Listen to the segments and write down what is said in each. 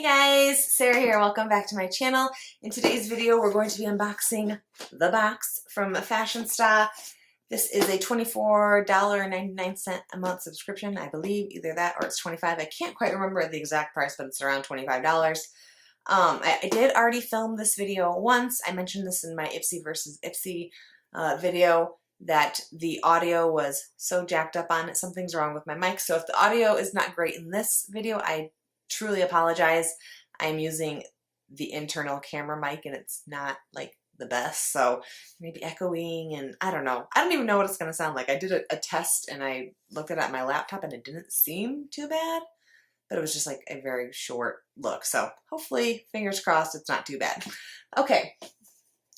Hey guys, Sarah here. Welcome back to my channel. In today's video, we're going to be unboxing the box from Fashionsta. This is a $24.99 a month subscription, I believe. Either that or it's $25. I can't quite remember the exact price, but it's around $25. I did already film this video once. I mentioned this in my Ipsy versus Ipsy video that the audio was so jacked up on it. Something's wrong with my mic. So if the audio is not great in this video, I truly apologize. I'm using the internal camera mic and it's not like the best, so maybe echoing and I don't know. I don't even know what it's gonna sound like. I did a test and I looked at it on my laptop and it didn't seem too bad, but it was just like a very short look. So hopefully, fingers crossed, it's not too bad. Okay.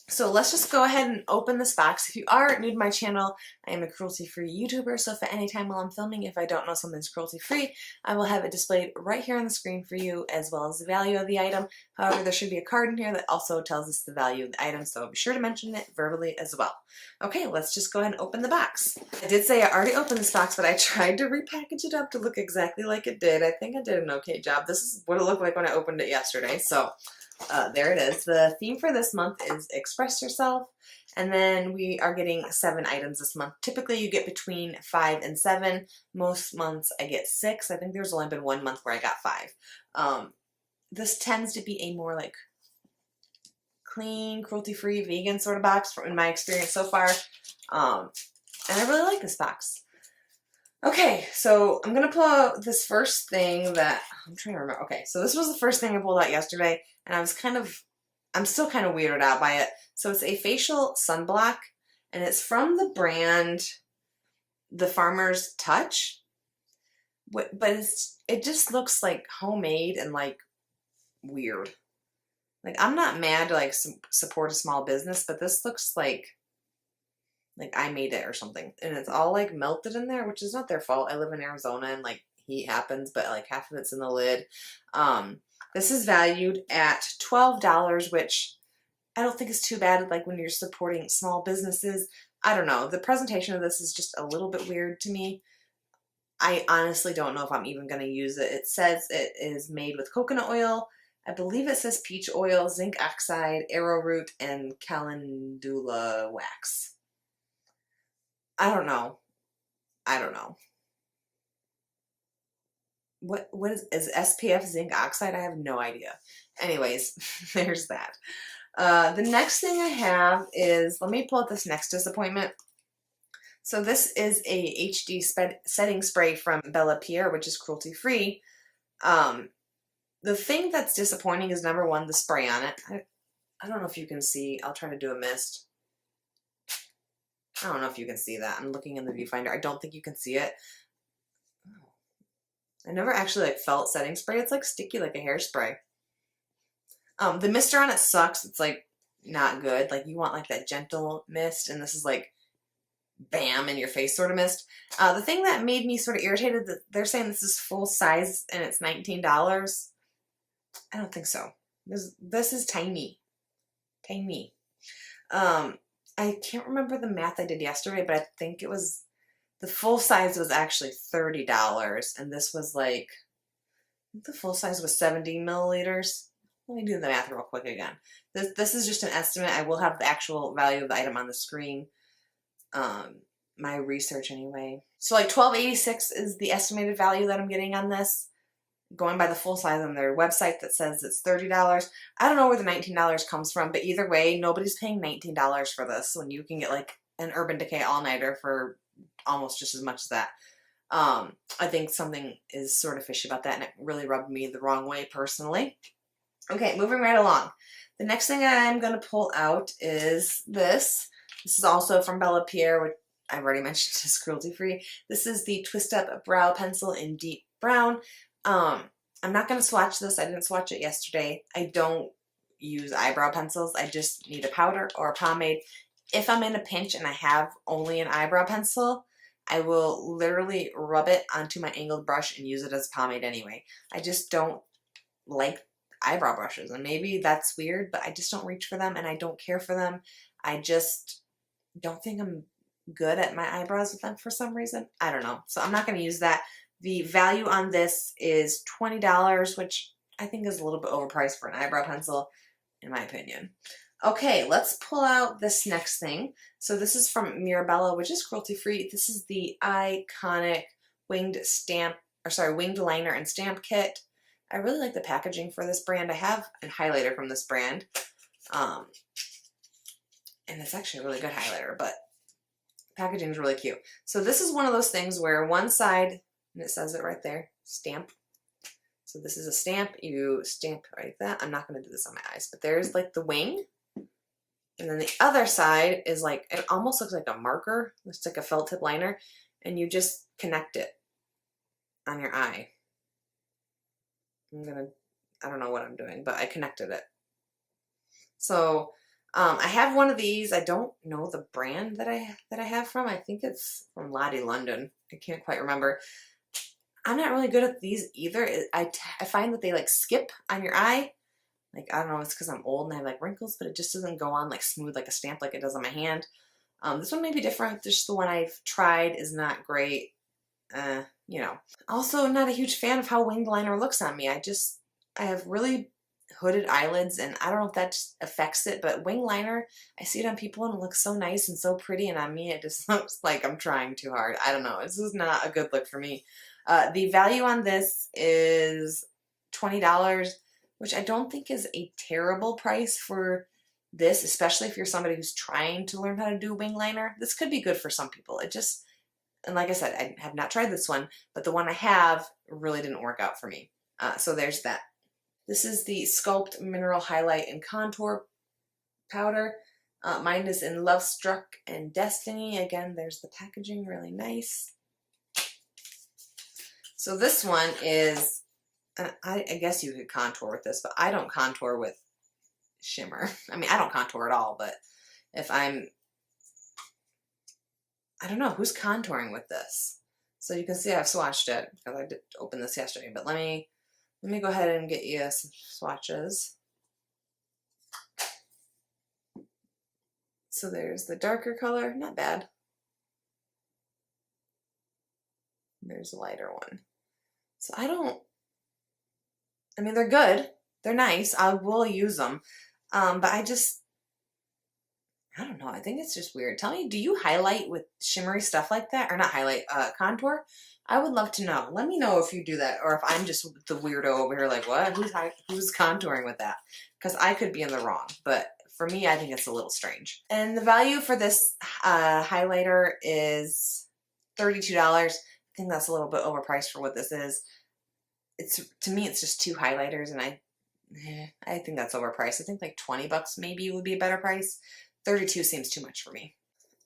So let's just go ahead and open this box. If you are new to my channel, I am a cruelty-free YouTuber, so if at any time while I'm filming, if I don't know something's cruelty-free, I will have it displayed right here on the screen for you, as well as the value of the item. However, there should be a card in here that also tells us the value of the item, so be sure to mention it verbally as well. Okay, let's just go ahead and open the box. I did say I already opened this box, but I tried to repackage it up to look exactly like it did. I think I did an okay job. This is what it looked like when I opened it yesterday, so there it is. The theme for this month is Express Yourself, and then we are getting 7 items this month. Typically you get between 5 and 7. Most months I get 6. I think there's only been one month where I got 5. This tends to be a more like clean, cruelty-free, vegan sort of box in my experience so far, and I really like this box. Okay, so I'm going to pull out this first thing that, I'm trying to remember. Okay, so this was the first thing I pulled out yesterday, and I'm still kind of weirded out by it. So it's a facial sunblock, and it's from the brand The Farmer's Touch, but it just looks like homemade and like weird. Like, I'm not mad to like support a small business, but this looks like I made it or something, and it's all like melted in there, which is not their fault. I live in Arizona and like heat happens, but like half of it's in the lid. This is valued at $12, which I don't think is too bad. Like when you're supporting small businesses, I don't know. The presentation of this is just a little bit weird to me. I honestly don't know if I'm even going to use it. It says it is made with coconut oil. I believe it says peach oil, zinc oxide, arrowroot, and calendula wax. I don't know. What is SPF zinc oxide? I have no idea. Anyways, there's that. The next thing I have is, let me pull out this next disappointment. So this is a HD setting spray from Bella Pierre, which is cruelty-free. The thing that's disappointing is, number one, the spray on it. I don't know if you can see. I'll try to do a mist. I don't know if you can see that. I'm looking in the viewfinder. I don't think you can see it. I never actually like felt setting spray. It's like sticky like a hairspray. The mister on it sucks. It's like not good. Like you want like that gentle mist, and this is like bam in your face sort of mist. The thing that made me sort of irritated, that they're saying this is full size and it's $19. I don't think so. This is tiny. Tiny. I can't remember the math I did yesterday, but I think it was, the full size was actually $30, and this was like, I think the full size was 70 milliliters. Let me do the math real quick again. This is just an estimate. I will have the actual value of the item on the screen. My research anyway. So like $12.86 is the estimated value that I'm getting on this, going by the full size on their website that says it's $30. I don't know where the $19 comes from, but either way, nobody's paying $19 for this when you can get like an Urban Decay all-nighter for almost just as much as that. I think something is sort of fishy about that, and it really rubbed me the wrong way personally. Okay, moving right along. The next thing I'm going to pull out is this. This is also from Bella Pierre, which I've already mentioned is cruelty-free. This is the Twist Up Brow Pencil in Deep Brown. I'm not going to swatch this. I didn't swatch it yesterday. I don't use eyebrow pencils. I just need a powder or a pomade. If I'm in a pinch and I have only an eyebrow pencil, I will literally rub it onto my angled brush and use it as a pomade anyway. I just don't like eyebrow brushes, and maybe that's weird, but I just don't reach for them and I don't care for them. I just don't think I'm good at my eyebrows with them for some reason. I don't know. So I'm not going to use that. The value on this is $20, which I think is a little bit overpriced for an eyebrow pencil, in my opinion. Okay, let's pull out this next thing. So this is from Mirabella, which is cruelty-free. This is the iconic winged liner and stamp kit. I really like the packaging for this brand. I have a highlighter from this brand. And it's actually a really good highlighter, but packaging is really cute. So this is one of those things where one side, and it says it right there, stamp. So this is a stamp. You stamp right there. I'm not going to do this on my eyes, but there's like the wing. And then the other side is like, it almost looks like a marker. It's like a felt tip liner. And you just connect it on your eye. I don't know what I'm doing, but I connected it. So I have one of these. I don't know the brand that I have from. I think it's from Lottie London. I can't quite remember. I'm not really good at these either. I find that they like skip on your eye. Like, I don't know, it's because I'm old and I have like wrinkles, but it just doesn't go on like smooth like a stamp like it does on my hand. This one may be different. Just the one I've tried is not great. You know. Also, not a huge fan of how winged liner looks on me. I have really hooded eyelids, and I don't know if that just affects it, but wing liner, I see it on people and it looks so nice and so pretty, and on me it just looks like I'm trying too hard. I don't know. This is not a good look for me. The value on this is $20, which I don't think is a terrible price for this, especially if you're somebody who's trying to learn how to do wing liner. This could be good for some people. And like I said, I have not tried this one, but the one I have really didn't work out for me. So there's that. This is the Sculpt Mineral Highlight and Contour Powder. Mine is in Love Struck and Destiny. Again, there's the packaging, really nice. So this one is, I guess you could contour with this, but I don't contour with shimmer. I mean, I don't contour at all, but if I don't know who's contouring with this. So you can see I've swatched it because I did open this yesterday, but let me go ahead and get you some swatches. So there's the darker color, not bad. There's a lighter one. So I mean, they're good. They're nice. I will use them. But I don't know. I think it's just weird. Tell me, do you highlight with shimmery stuff like that? Or not highlight, contour? I would love to know. Let me know if you do that, or if I'm just the weirdo over here like, what? Who's contouring with that? Because I could be in the wrong. But for me, I think it's a little strange. And the value for this highlighter is $32. I think that's a little bit overpriced for what this is. To me, it's just two highlighters, and I think that's overpriced. I think like 20 bucks maybe would be a better price. 32 seems too much for me.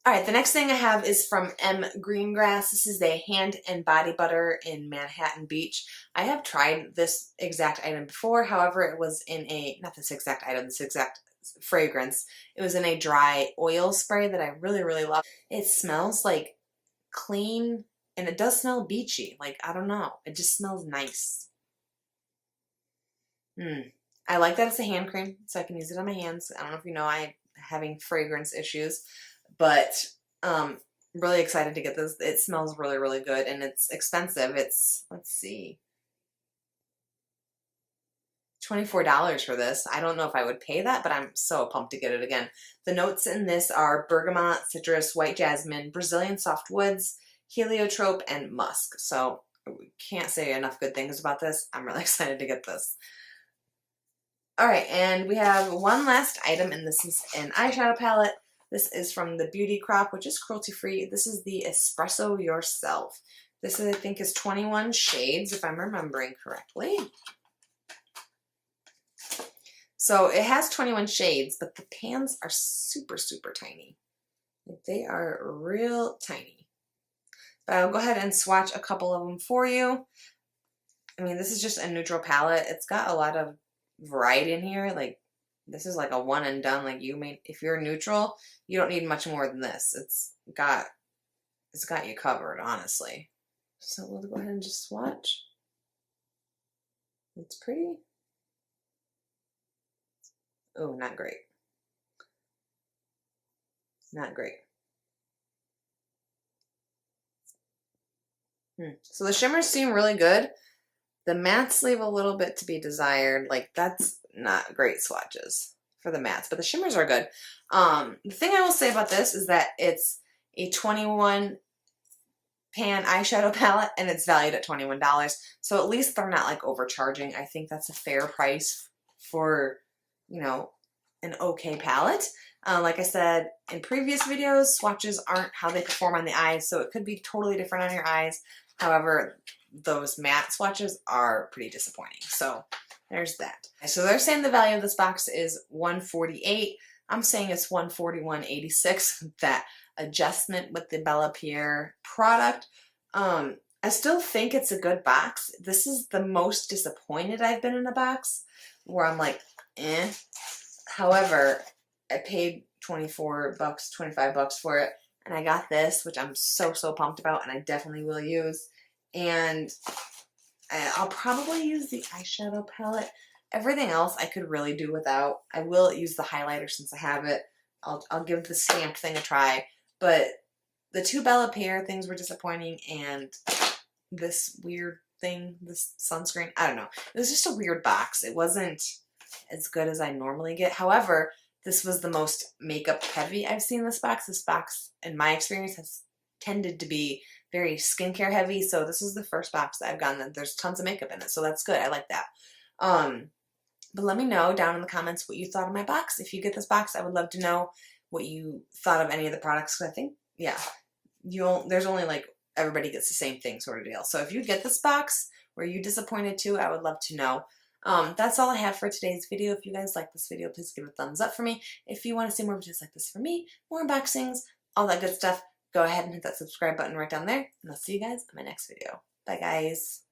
All right, the next thing I have is from M. Greengrass. This is the Hand and Body Butter in Manhattan Beach. I have tried this exact item before. However, it was in not this exact item, this exact fragrance. It was in a dry oil spray that I really, really love. It smells like clean, and it does smell beachy. Like, I don't know. It just smells nice. I like that it's a hand cream, so I can use it on my hands. I don't know if you know I'm having fragrance issues, but really excited to get this. It smells really, really good, and it's expensive. It's, let's see, $24 for this. I don't know if I would pay that, but I'm so pumped to get it again. The notes in this are bergamot, citrus, white jasmine, Brazilian soft woods, heliotrope, and musk. So we can't say enough good things about this. I'm really excited to get this. All right, and we have one last item, and this is an eyeshadow palette. This is from the Beauty Crop, which is cruelty-free. This is the Espresso Yourself. This, I think, is 21 shades, if I'm remembering correctly. So it has 21 shades, but the pans are super, super tiny. They are real tiny. But I'll go ahead and swatch a couple of them for you. I mean, this is just a neutral palette. It's got a lot of variety in here. Like, this is like a one and done. Like, if you're neutral, you don't need much more than this. It's got you covered, honestly. So we'll go ahead and just swatch. It's pretty. Oh, not great. Not great. So the shimmers seem really good. The mattes leave a little bit to be desired. Like, that's not great swatches for the mattes, but the shimmers are good. The thing I will say about this is that it's a 21 pan eyeshadow palette and it's valued at $21. So at least they're not like overcharging. I think that's a fair price for, you know, an okay palette. Like I said in previous videos, swatches aren't how they perform on the eyes, so it could be totally different on your eyes. However, those matte swatches are pretty disappointing. So there's that. So they're saying the value of this box is $148. I'm saying it's $141.86. That adjustment with the Bella Pierre product. I still think it's a good box. This is the most disappointed I've been in a box where I'm like, eh. However, I paid $24, $25 for it, and I got this, which I'm so pumped about, and I definitely will use. And I'll probably use the eyeshadow palette. Everything else I could really do without. I will use the highlighter since I have it. I'll give the stamped thing a try. But the two Bella Pierre things were disappointing, and this weird thing, this sunscreen, I don't know. It was just a weird box. It wasn't as good as I normally get. However, this was the most makeup heavy I've seen this box. This box, in my experience, has tended to be very skincare heavy. So this is the first box that I've gotten that there's tons of makeup in it. So that's good. I like that. But let me know down in the comments what you thought of my box. If you get this box, I would love to know what you thought of any of the products. Because I think, yeah, there's only like everybody gets the same thing sort of deal. So if you get this box, were you disappointed too? I would love to know. That's all I have for today's video. If you guys like this video, please give it a thumbs up for me. If you want to see more videos like this from me, more unboxings, all that good stuff, go ahead and hit that subscribe button right down there. And I'll see you guys in my next video. Bye, guys.